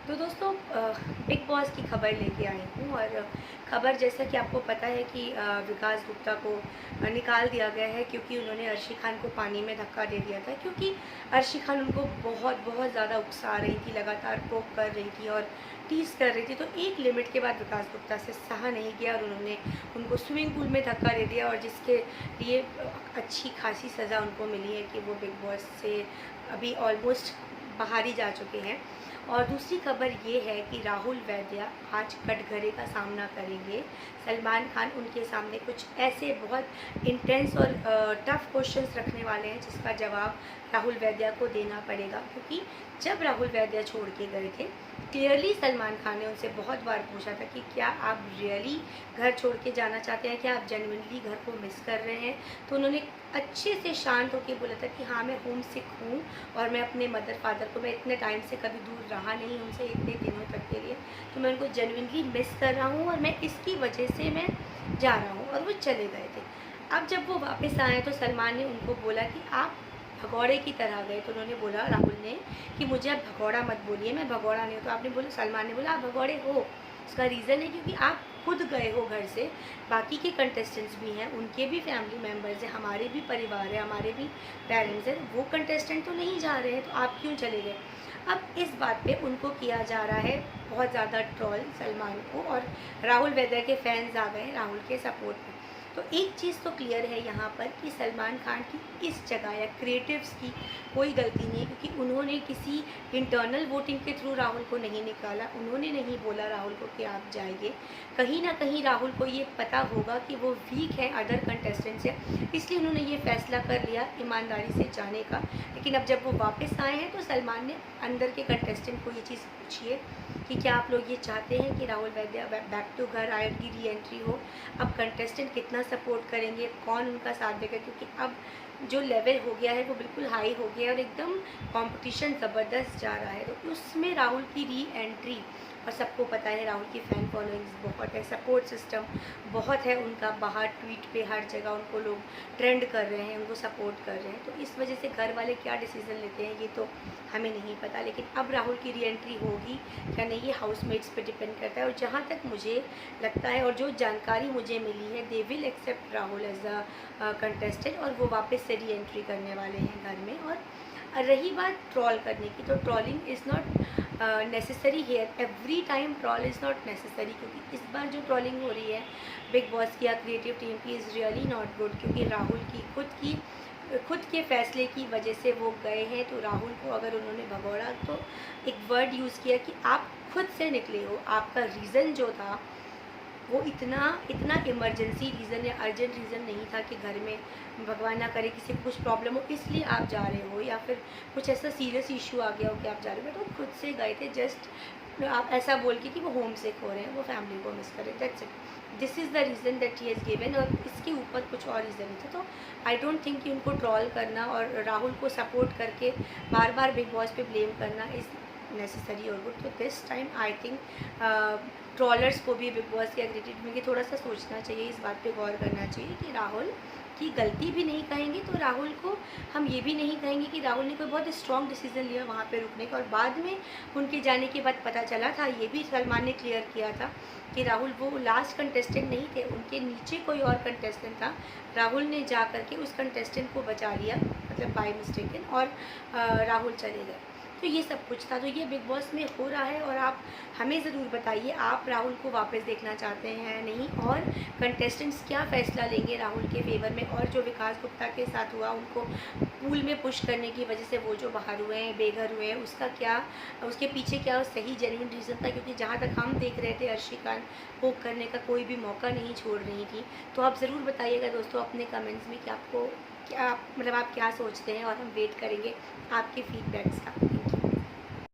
तो दोस्तों big boss की खबर लेके आई हूँ। और खबर जैसा कि आपको पता है कि विकास गुप्ता को निकाल दिया गया है क्योंकि उन्होंने अर्शी खान को पानी में धक्का दे दिया था। क्योंकि अर्शी खान उनको बहुत बहुत ज़्यादा उकसा रही थी, लगातार प्रोक कर रही थी और टीज़ कर रही थी। तो एक लिमिट के बाद विकास गुप्ता से सहा नहीं गया और उन्होंने उनको स्विमिंग पूल में धक्का दे दिया, और जिसके लिए अच्छी खासी सज़ा उनको मिली है कि वो बिग बॉस से अभी ऑलमोस्ट बाहर ही जा चुके हैं। और दूसरी खबर ये है कि राहुल वैद्या आज कटघरे का सामना करेंगे। सलमान खान उनके सामने कुछ ऐसे बहुत इंटेंस और टफ क्वेश्चंस रखने वाले हैं जिसका जवाब राहुल वैद्या को देना पड़ेगा। क्योंकि जब राहुल वैद्या छोड़ के गए थे, क्लियरली सलमान खान ने उनसे बहुत बार पूछा था कि क्या आप रियली घर छोड़ के जाना चाहते हैं, क्या आप जेन्युइनली घर को मिस कर रहे हैं। तो उन्होंने अच्छे से शांत होकर बोला था कि हाँ, मैं होम सिक हूँ और मैं अपने मदर फादर को, मैं इतने टाइम से कभी दूर रहा नहीं उनसे इतने दिनों तक के लिए, तो मैं उनको जेन्युइनली मिस कर रहा हूँ और मैं इसकी वजह से मैं जा रहा हूँ। और वो चले गए थे। अब जब वो वापस आए तो सलमान ने उनको बोला कि आप भगौड़े की तरह गए। तो उन्होंने बोला, राहुल ने, कि मुझे आप भगौड़ा मत बोलिए, मैं भगौड़ा नहीं हूँ। तो आपने बोला, सलमान ने बोला, आप भगौड़े हो। उसका रीज़न है क्योंकि आप खुद गए हो घर से। बाकी के कंटेस्टेंट्स भी हैं, उनके भी फैमिली मेम्बर्स हैं, हमारे भी परिवार है, हमारे भी पेरेंट्स हैं, वो कंटेस्टेंट तो नहीं जा रहे हैं, तो आप क्यों चले गए। अब इस बात पे उनको किया जा रहा है बहुत ज़्यादा ट्रॉल सलमान को, और राहुल वैद्या के फैंस आ गए राहुल के सपोर्ट में। तो एक चीज़ तो क्लियर है यहाँ पर कि सलमान खान की इस जगह या क्रिएटिव्स की कोई गलती नहीं है, क्योंकि उन्होंने किसी इंटरनल वोटिंग के थ्रू राहुल को नहीं निकाला। उन्होंने नहीं बोला राहुल को कि आप जाइए। कहीं ना कहीं राहुल को ये पता होगा कि वो वीक है अदर कंटेस्टेंट से, इसलिए उन्होंने ये फैसला कर लिया ईमानदारी से जाने का। लेकिन अब जब वो वापस आए हैं तो सलमान ने अंदर के कंटेस्टेंट को ये चीज़ पूछी है कि क्या आप लोग ये चाहते हैं कि राहुल वैद्या बैक टू घर आए, उनकी री एंट्री हो। अब कंटेस्टेंट कितना सपोर्ट करेंगे, कौन उनका साथ देगा, क्योंकि अब जो लेवल हो गया है वो बिल्कुल हाई हो गया है और एकदम कंपटीशन ज़बरदस्त जा रहा है। तो उसमें राहुल की री एंट्री, और सबको पता है राहुल की फ़ैन फॉलोइंग्स बहुत है, सपोर्ट सिस्टम बहुत है उनका, बाहर ट्वीट पे हर जगह उनको लोग ट्रेंड कर रहे हैं, उनको सपोर्ट कर रहे हैं। तो इस वजह से घर वाले क्या डिसीज़न लेते हैं ये तो हमें नहीं पता। लेकिन अब राहुल की री एंट्री होगी क्या नहीं, ये हाउसमेट्स पे डिपेंड करता है। और जहाँ तक मुझे लगता है और जो जानकारी मुझे मिली है, they will accept Rahul as a contestant, और वो वापस से री एंट्री करने वाले हैं घर में। और रही बात ट्रॉल करने की, तो trolling is not necessary here, every time troll is not necessary. क्योंकि इस बार जो ट्रॉलिंग हो रही है बिग बॉस की या क्रिएटिव टीम की इज़ रियली नॉट गुड। क्योंकि राहुल की खुद के फैसले की वजह से वो गए हैं। तो राहुल को अगर उन्होंने भगोड़ा, तो एक वर्ड यूज़ किया कि आप खुद से निकले हो, आपका रीज़न जो था वो इतना इमरजेंसी रीज़न या अर्जेंट रीज़न नहीं था कि घर में भगवान ना करे किसी को कुछ प्रॉब्लम हो इसलिए आप जा रहे हो, या फिर कुछ ऐसा सीरियस इशू आ गया हो कि आप जा रहे हो। बट वो खुद से गए थे, जस्ट आप ऐसा बोल के कि वो होम सिक हो रहे हैं, वो फैमिली को मिस करें, that's it. This is the reason that he has given, और इसके ऊपर कुछ और रीज़न नहीं था। तो आई डोंट थिंक कि उनको ट्रॉल करना और राहुल को सपोर्ट करके बार बार बिग बॉस पे ब्लेम करना इज़ नेसेसरी और गुड। तो this time I think trollers को भी बिग बॉस के एग्रीटेड में कि थोड़ा सा सोचना चाहिए, इस बात पे गौर करना चाहिए कि राहुल की गलती भी नहीं कहेंगे तो राहुल को हम ये भी नहीं कहेंगे कि राहुल ने कोई बहुत स्ट्रॉन्ग डिसीजन लिया वहाँ पे रुकने का। और बाद में उनके जाने के बाद पता चला था, ये भी सलमान ने क्लियर किया था कि राहुल वो लास्ट कंटेस्टेंट नहीं थे, उनके नीचे कोई और कंटेस्टेंट था। राहुल ने जा करके उस कंटेस्टेंट को बचा लिया, मतलब बाय मिस्टेकन, और राहुल चले गए। तो ये सब कुछ था, तो ये बिग बॉस में हो रहा है। और आप हमें ज़रूर बताइए, आप राहुल को वापस देखना चाहते हैं नहीं, और कंटेस्टेंट्स क्या फ़ैसला लेंगे राहुल के फेवर में। और जो विकास गुप्ता के साथ हुआ, उनको पूल में पुश करने की वजह से वो जो बाहर हुए हैं, बेघर हुए हैं, उसका क्या, उसके पीछे क्या सही जेन्युइन रीज़न था। क्योंकि जहाँ तक हम देख रहे थे, अर्शी खान पोक करने का कोई भी मौका नहीं छोड़ रही थी। तो आप ज़रूर बताइएगा दोस्तों अपने कमेंट्स में कि आपको क्या, मतलब आप क्या सोचते हैं, और हम वेट करेंगे आपके फीडबैक्स का।